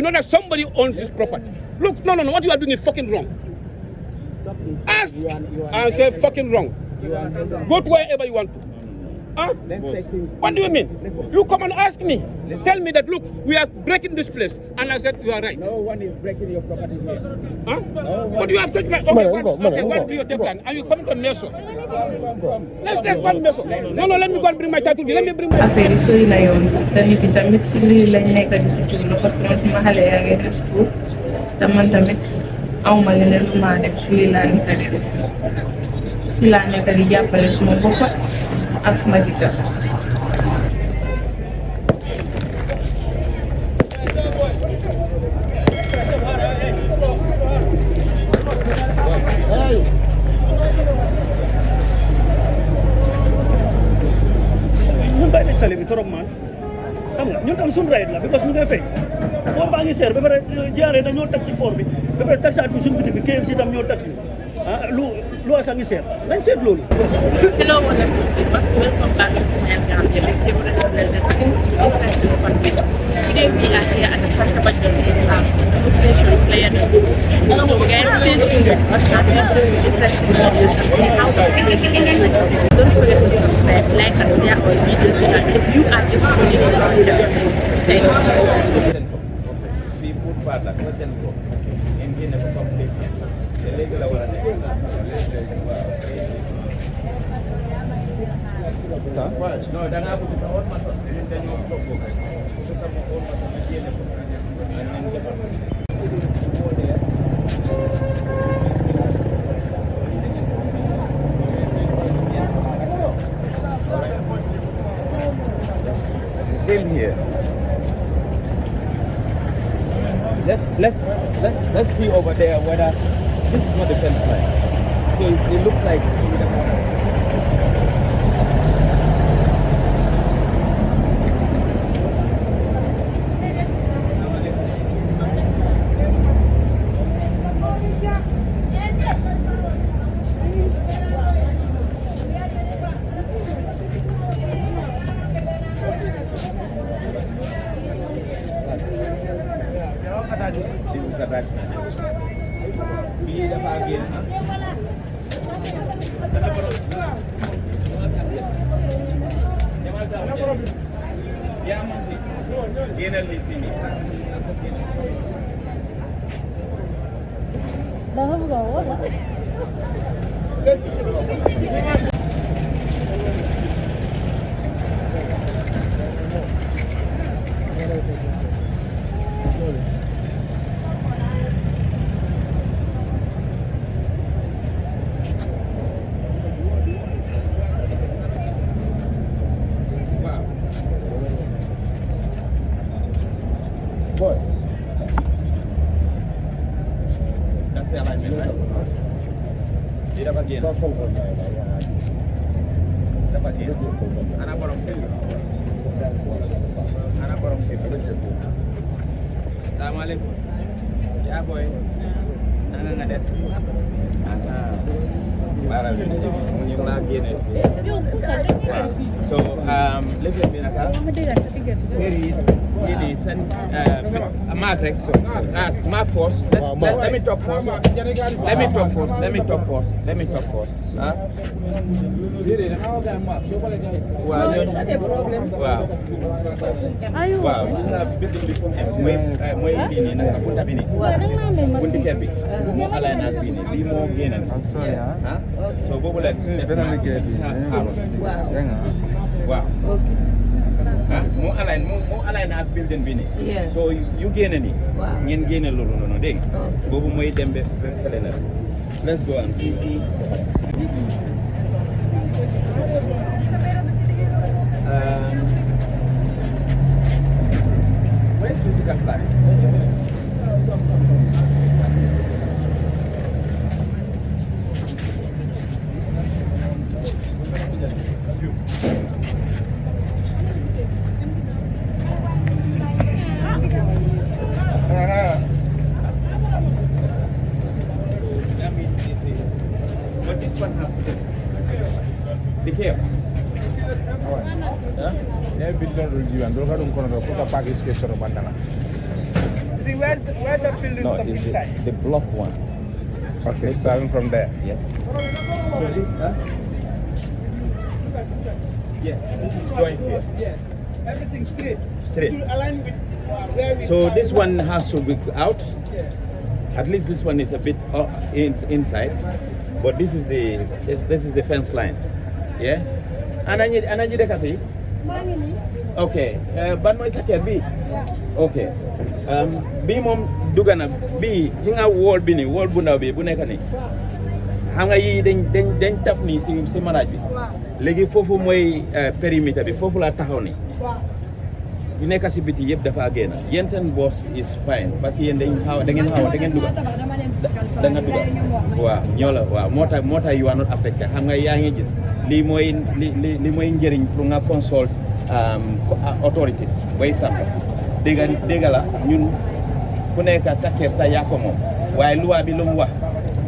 You know that somebody owns this property. Look, no, what you are doing is fucking wrong. Ask and say fucking wrong. Go to wherever you want to. Huh? What do you mean? You come and ask me. Tell me that, look, we are breaking this place. And I said, you are right. No one is breaking your property here. Huh? But you have to... Okay, what do you take plan? Are you coming to Meso? Let's go to Meso. No, let me go and bring my title. Let me bring my... affaire yi sori na yoon tamit si lii lañ nekk di suturlu parce que man suma xale yaa ngi def school te man tamit awma leneen lu ma def si lii laa nekk di def si laa nekk di jàppale suma bopp ak suma jëkkër. tali bi trop man xam nga ñun tam suñu right la because ñu koy fay port baa ngi seer ba pare jaaree dañoo tag ci port bi ba pare taxaat bi suñu biti bi KMC tam ñoo tag lu asa ngi seer nañ seet loolu. Hello, wonderful viewers. Welcome back to Smile Gambia. Like the today we are here at the Santa Barbara Station Player. So guys, stay tuned because that's not very interesting videos and see how the operation is going. Don't forget to subscribe, like and share our videos if you are just tuning in on the thank you. No, dan aku bisa hormat. Same here. Let's see over there whether this is not the fence line. So it looks like Let me talk first. Huh? Wow. This is a big ini nak punta bini. Punti kerbi. Mo alai nak bini. Di mo genan. So boleh. Wow. Mo alai nak building bini. So you gain ni. Ngeen gain lolu nono deng. Bobu moy dem be fele la. Let's go and see. Where's physical plan? But this one has to be here. Dia bilang review, andro kan ungkon ada kota pagi special bandana. See, where the building No, stop it's inside? the block one. Okay, starting from there. Yes. So this, yes, this is joint here. Yes. Everything straight. Straight. To align with where we So are. this one has to be out. Yeah. At least this one is a bit inside, but this is the fence line. Yeah. Anañi deka fi? Okay. Ban moy sa kër bi? Okay. Bi mom duga na bi yi nga wall bi ni wall bu ndaw bi bu nekk ni. Xam nga yi dañ taf ni si maraj bi. Léegi foofu mooy périmètre bi foofu laa taxaw ni. yu nekk si biti yëpp dafa génn yéen seen boss is fine parce que yéen da ngeen duga da nga duga waaw ñoo la waaw moo tax you are not affected xam nga yaa ngi gis lii mooy li mooy njëriñ pour nga consult authorities way samp dégg la ñun ku nekk sa kër sa yaa ko moom waaye loi bi lu mu wax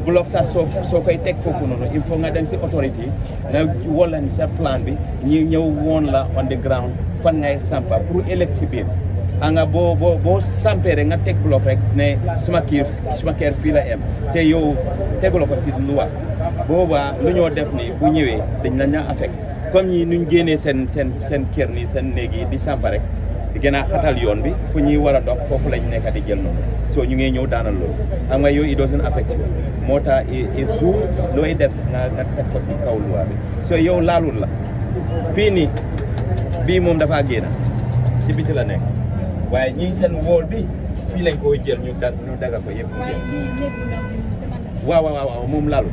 bloc sa soo koy teg foofu noonu il faut nga dem si autorité nga wala ni sa plan bi ñu ñëw woon la on the ground fan ngay sampa pour ëllëg si biir nga boo sampee rek nga teg bloc rek ne suma kër fii la em te yow teguloo ko si loi boobaa lu ñoo def ni bu ñëwee dañ la ñaa affect comme ñi nuñ génnee seen kër ni seen néeg yi di sampa rek di gën a xatal yoon bi fu ñuy war a dox foofu lañ nekk di jël noonu soo ñu ngi ñëw daanal loolu xam nga yow it doesn't affect you moo tax is good looy def nga teg ko si kaw loi bi soo yow laalul la fii nii bii moom dafa génn si biti la nekk waaye ñii seen wóol bi fii lañ koy jël ñu daga ko yëpp waaw moom laalu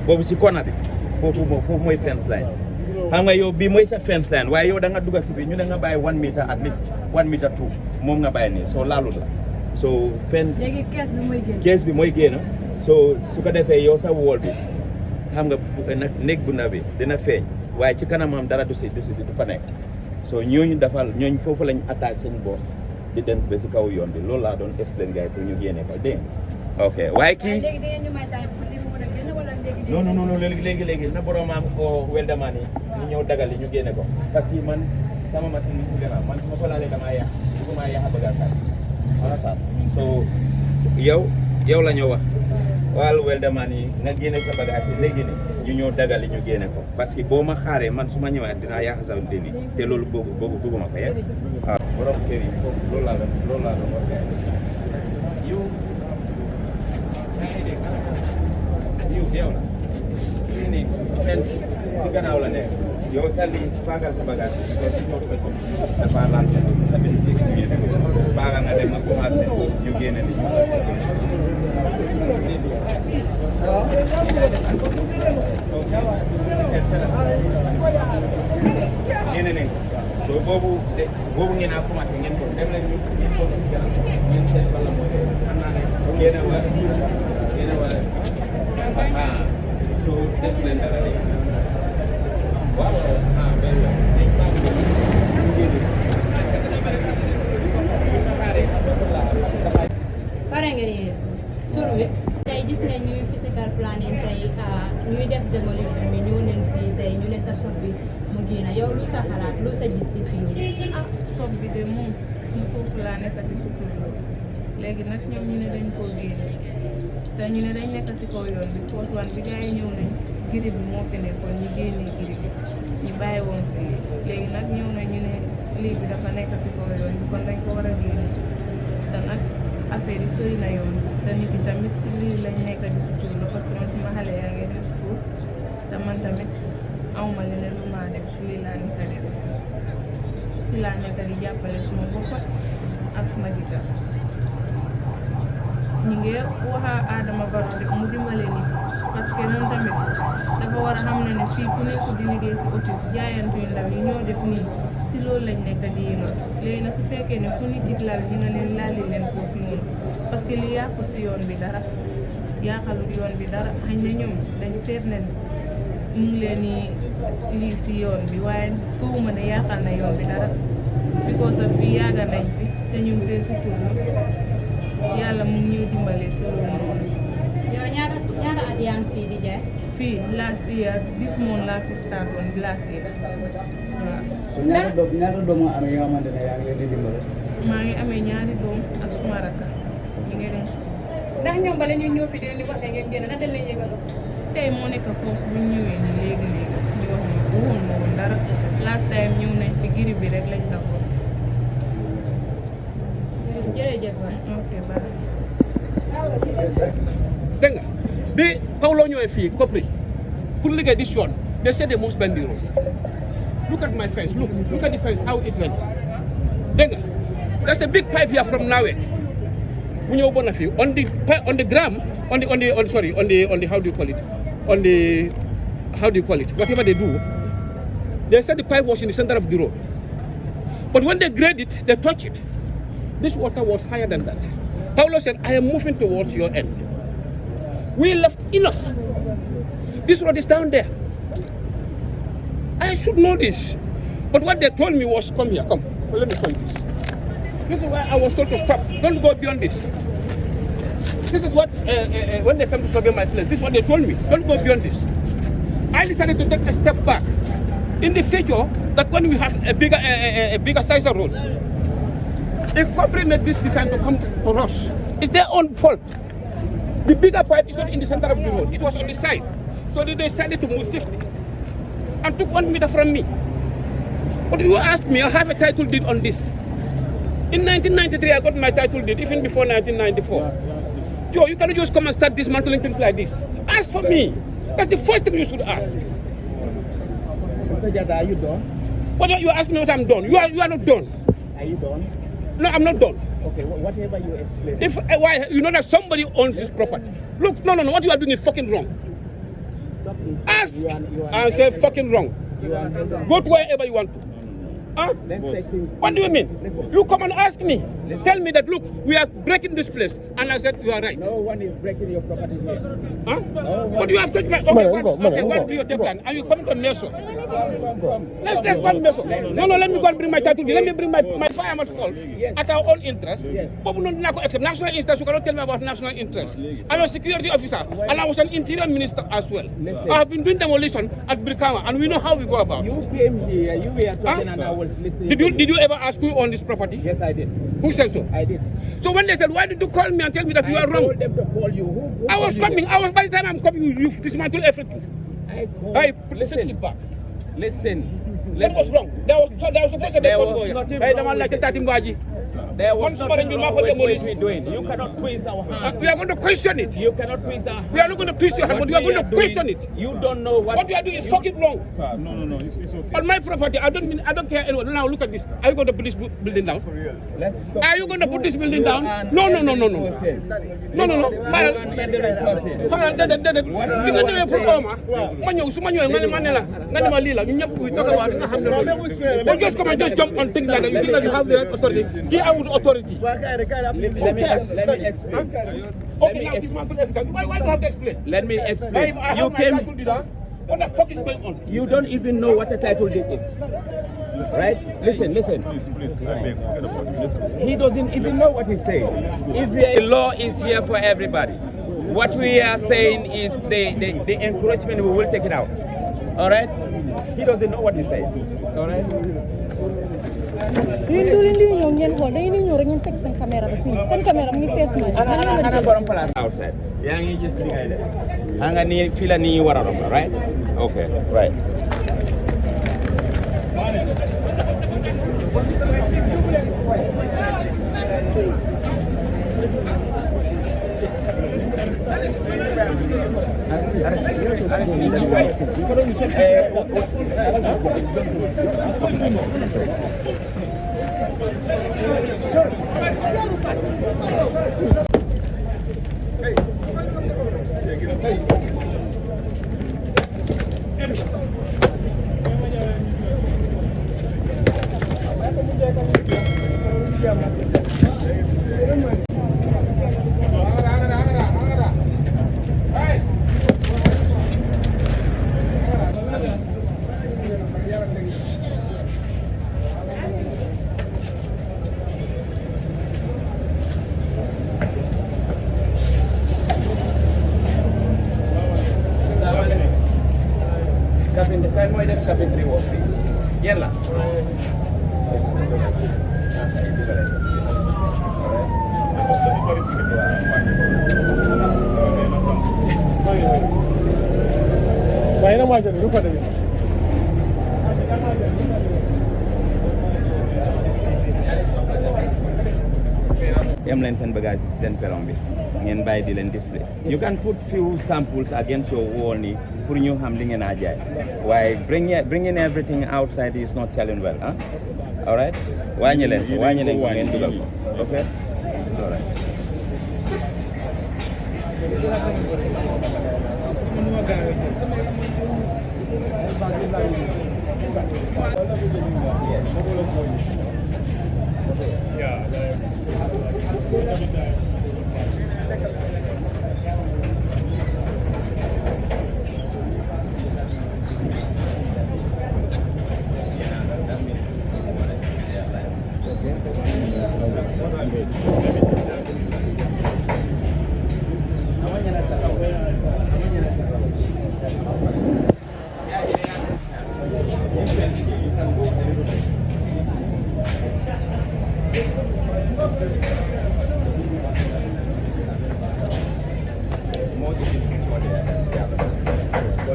boobu si kona bi foofu mooy fence line xam nga yow bii mooy sa fence line waaye yow da nga dugg si bi ñu da nga bàyyi 1 meter at least 1 meter 2 moom nga bàyyi nii soo laalul la so fence léegi kees bi mooy génn so su ko defee yow sa wóol bi xam nga néeg bu ndaw bi dina feeñ waaye ci kanamam dara du fa nekk so ñooñu ñooñu foofu lañ attaque seen boss di dem ba si kaw yoon bi loolu laa doon explain gars yi pour ñu génne ko dégg ok waaye kii non léegi na boromam o weldamaan yi ñu ñëw dagal yi ñu génne ko parce que man sama machine yi si gannaaw man su ma ko laalee damaa yàq bëgguma yàq bagage wala sa so yow la ñoo wax wàllu weldamaan yi nga génne sa bagage yi léegi ne ñu ñëw dagal yi ñu génne ko parce que boo ma xaaree man su ma ñëwaat dinaa yàq sa deni te loolu bëgguma ko yegg waaw borom kër yi foofu loolu laa doon wax yow yow la fii nii si gannaaw la nekk yow sali faagal sa bagage dafa laal sa bitik faagal nga dem nga commencé ñu génne ni génne nañ so boobu ngeen a commencé ngeen ko dem leen ngeen ko ngeen seet wala mooy xam naa ne génne wala so def leen dara léegi waaw pare nga ni tur bi tey gis nañ ñuy physical planning tey ñuy def demolition bi ñëw nañ fii tey ñu ne sa sof bi mu génn yow lu sa xalaat lu sa gis-gis yi sof bi de moom ñu foofu laa nekk di suturloo léegi nag ñoom ñu ne dañ koo génne te ñu ne dañ nekk si kaw yoon bi force one bi gars yi ñëw nañ giri bi moo fi nekkoon ñu génnee giri bi ñu bàyyi woon fii léegi nag ñëw nañ ñu ne lii bi dafa nekk si kaw yoon bi kon dañ ko war a génne te nag affaire yi sori na yoon te nit yi tamit si lii lañ nekk di suturloo parce que man suma xale yaa ngi def school te man tamit awma leneen lu maa def si lii laa nekk def si laa nekk di jàppale suma bopp ak suma jëkkër ñu ngi wax Adama Barrow rek mu dimbale nit parce que moom tamit dafa war a xam ne fii ku nekk di liggéey si office jaayantu yu ndaw yi ñoo def nii si loolu lañ nekk di yéenoon léegi nag su fekkee ne fu nit it laal dina leen laali leen foofu noonu parce que li yàqu si yoon bi dara yàqalut yoon bi dara xañ na ñoom dañ seet ne mu ngi leen ni lii si yoon bi waaye gëwuma ne yàqal na yoon bi dara because of fii yàgga nañ fi te ñu ngi fee suturlu yàlla mu ngi ñëw dimbale si loolu noonu. yow ñaata at yaa ngi fii di jaay fii last year this month laa fi start woon last year waaw. ñaata doomu aadama yi nga xamante ne yaa ngi leen di dimbale. maa ngi amee ñaari doom ak suma rakk ñu ngi dem ndax ñoom bala ñu ñëw fi di leen di wax ne ngeen génn ndax dañ leen yëgal tey moo nekk force bu ñu ñëwee ni léegi ñu wax ñu waxoon ma woon dara last time ñëw nañ fi giri bi rek lañ d'accord. jërëjëf waay. ok bye. dégg nga bi Paulo ñëwee fii Kopri pour liggéey this yoon they said they must bend the road. Look at my fence. Look at the fence, how it went. Dégg nga there's a big pipe here from Nawe. Bu ñëw bon na fii on the gram on the how do you call it whatever they do, they said the pipe was in the center of the road, but when they grade it they touch it, this water was higher than that. Paulo said, I am moving towards your end. We left enough. This road is down there. I should know this. But what they told me was, come here, come. Well, let me show you this. This is why I was told to stop. Don't go beyond this. This is what, when they come to survey my place, this is what they told me. Don't go beyond this. I decided to take a step back. In the future, that when we have a bigger size of road, if corporate made this design to come for us, it's their own fault. The bigger pipe is not in the center of the road. It was on the side. So they decided to move 50 and took 1 meter from me. But you ask me, I have a title deed on this. In 1993, I got my title deed, even before 1994. Joe, you cannot just come and start dismantling things like this. Ask for me. That's the first thing you should ask. Mr. Jada, are you done? What you ask me what I'm done? You are not done. Are you done? No, I'm not done. Okay, whatever you explain. If why you know that somebody owns this property. Look, no, what you are doing is fucking wrong. Stop it. Ask You are and say fucking wrong. You are Go to wherever you want to. Huh? Let's take things. What do you mean? Listen. You come and ask me. Tell me that, look, we are breaking this place. And I said, you are right. No one is breaking your property here. Huh? No one. But you have to my okay, what do you take plan? And you come to Meso. Let's go to Meso. No, let me go and bring my title. Let me bring my fireman fault at our own interest. Yes. But we don't accept national interest. You cannot tell me about national interest. I'm a security officer and I was an interior minister as well. Listen. I have been doing demolition at Brikama and we know how we go about it. You came here, you were talking and I was listening. Did you ever ask who owned this property? Yes, I did. Who said so? I did. So when they said, why did you call me and tell me that you are I wrong? told them to call you. Who I was called you? coming. By the time I'm coming, you dismantled everything. I called. I fix Listen. it back. Listen. That was wrong. That was supposed to be There a was good nothing Hey, wrong man, like with a it. Tatimbaji. There was Once nothing somebody wrong will with not what demolish. we're doing. You cannot twist our hand. We are going to question it. You cannot twist our hand. We are not going to twist your hand, but we are going to question it. You don't know what. What you are doing is fucking wrong. No, it's okay. On my property, I don't care anyone. Now look at this. Are you going to put this building down? Let's talk. Are you going to put this building You down? are No. an elderly person. No. You are an elderly person. Ki nga demee pour Oma ma ñëw su ma ñëwee ma ne la nga ne ma lii la ñu ñëpp kuy toog nga xam ne loolu but just come and just jump on things like that. You think that you have the right authority. Give out authority. Let me explain. Okay, now this man could explain. Why do you have to explain? Let me explain. I You have my title came. deed, huh? What the fuck is going on? You don't even know what a title deed is, right? Listen. Please, I beg, forget about it. He doesn't even know what he's saying. If the law is here for everybody, what we are saying is the encouragement, we will take it out. All right? He doesn't know what he's saying. All right? Hindi ñoom ngeen xool dañu ñëw rek ngeen teg seen caméra bi fii seen caméra mu ngi fees ma Ana borom place outside. Yaa ngi gis li ngay def. Nga nii fii la nii war a romb, right? Okay, right. Kan mooy def carpentry work bi yéen la waaye na maa jël lu fa demee yam leen seen bagage ci seen peron bi ngeen bàyyi di leen display you can put few samples against your wall ni pour ñu xam li ngeen a jaay waaye bringing everything outside is not telling well ah all right wàññi leen ko ngeen dugal ko okay all right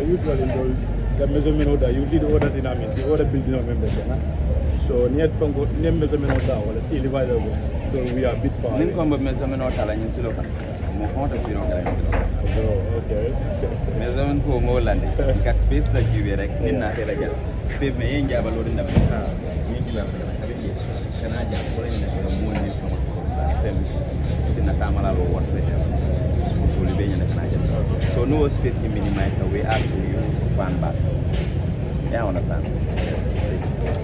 Usually the measurement order, usually the orders in the order building of members. So near measurement order, well, still divided. So we are a bit far. Nin ko measurement order la ñun ci lo kan mo konta ci ron kala ci lo Okay. measurement ko mo lande ka space la jiwe rek nin na tela jël fe me yen jaba lo dinda ha ni ci ba tabi kana ja ko la ni ko mo ni sama fem sina kamala lo won fe ko li be ni kana ja so no space ni minimize the way out to you fan back yeah understand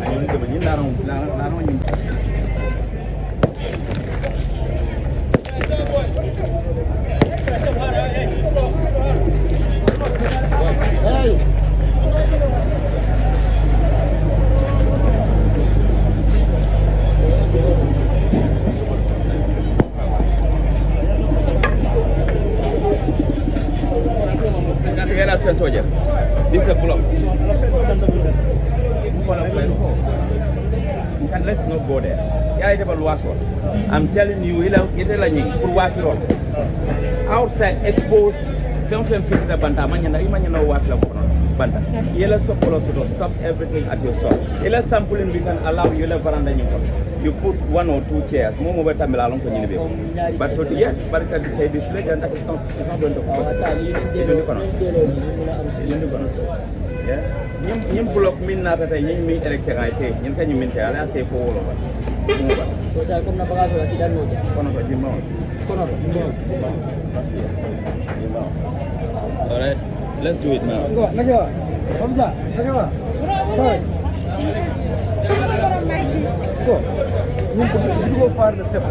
ani ko ni na ron ni This is a block. And let's not go there. I'm telling you, outside exposed, film fit the banta, imagine what banta. Yellow stop everything at your shop. Yellow sampling we can allow you veranda. You put 1 or 2 chairs, more over time along to you. But yes, but the display and that is not going to cost. Yeah, you block me not that you mean electric. You can you mean I say for all of us. So saya kom na bagaso la sidan mo dyan. Kono pa Jimbo. Kono pa Jimbo. Alright, let's do it now. Go, nagawa. Hamza, nagawa. Sorry. Go. You go far the step.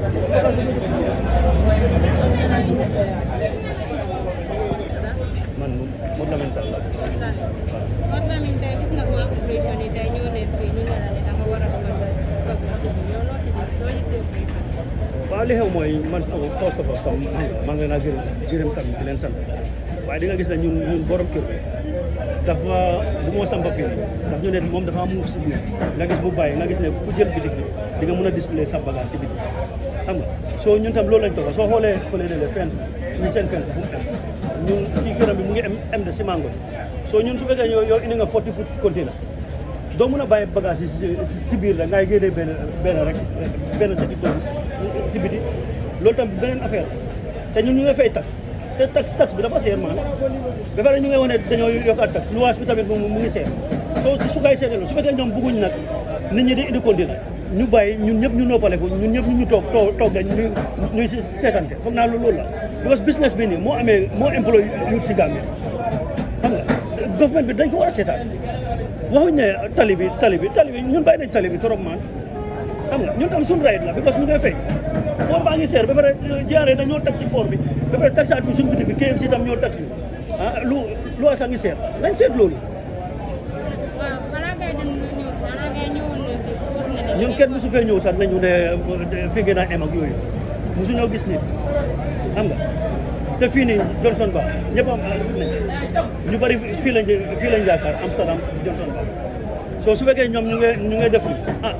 Man, fundamental lah. Ornamental gis nga ko operation ni day ñoo ne fi ñu la ne da nga wara ko ñoo no ci soli ci operation Waaw li xew mooy man first of all maa ngi leen a gërëm tamit di leen sant waaye di nga gis ne ñun borom kër dafa bu moo sampa fii ndax ñu ne moom dafa muuf si biir nga gis bu bàyyi nga gis ne ku jël bitik bi di nga mën a display sa bagage si bitik xam nga soo ñun tam loolu lañ toog soo xoolee fële ne le fence ñu seen fence bu mu am ñun ci këram bi mu ngi am de si mango soo ñun su fekkee yow indi nga 40 foot container doo mën a bàyyi bagage yi si biir la ngay génnee benn rek benn sa si biti loolu tam beneen affaire te ñun ñu nga fay tax te tax bi dafa seer maanaam ba pare ñu ngay wane dañoo yokk ak tax luwaas bi tamit mu ngi seer soo su koy seetee su fekkee ñoom bëgguñ nag nit ñi di indi container ñu bàyyi ñun ñëpp ñu noppale ko ñun ñëpp ñu toog dañ ñuy si seetante foog naa loolu la because business bi nii moo employé youth si Gambie xam nga government bi dañ ko war a seetaan waxuñ ne tali bi ñun bàyyi nañ tali bi trop man xam nga ñun tam suñu right la because ñu ngay fay port baa ngi seer ba pare jaaree dañoo tax ci port bi ba pare taxaat bi suñu bitik bi KMC tam ñoo tax lu asa ngi seer nañ seet loolu ñun kenn musu fee ñëw sax nañu ne fi ngeen a em ak yooyu musu ñoo gis nit xam nga te fii nii Johnson Ba ñëpp am ñu bari fii lañ jaakaar Amsterdam Johnson Ba so su fekkee ñoom ñu ngi def li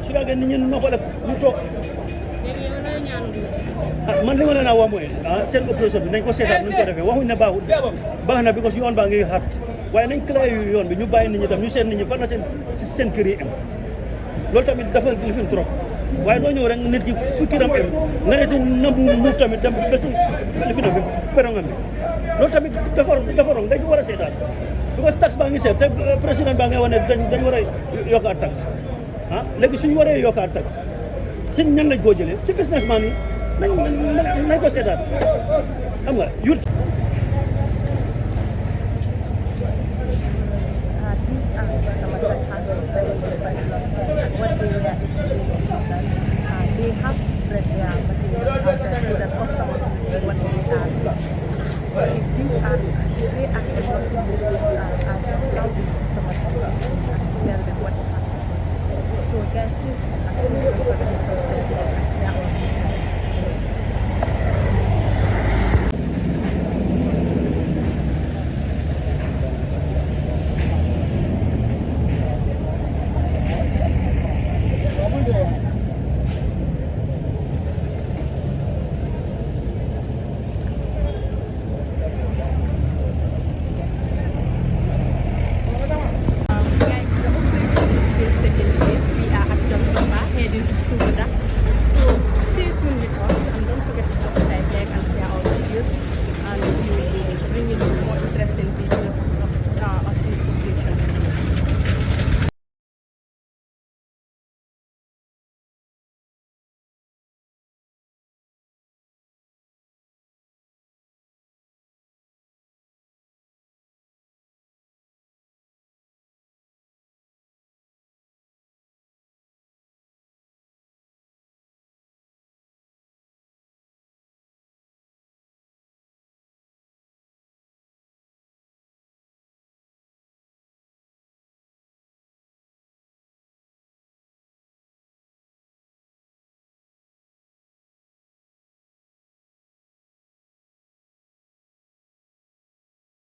su fekkee nit ñi noppale ñu toog man li ma leen a wax mooy seen opération bi nañ ko seetaat nuñ ko defee waxuñ ne baaxul baax na because yoon baa ngi xat waaye nañ clay yu yoon bi ñu bàyyi nit ñi tam ñu seet nit ñi fan na seen kër yi am loolu tamit dafa lifin trop waaye doo ñëw rek nit ki fu kiram am nga ne na muuf tamit dem ba si lifina bi perongam bi loolu tamit dafa rong dañ ko war a seetaat because taxe baa ngi seet te président baa ngi wax ne dañ war a yokkaat taxe léegi suñu waree yokkaat taxe si ñan lañ koo jëlee si businessman yi nañ ko seetaat xam nga youth they have spread their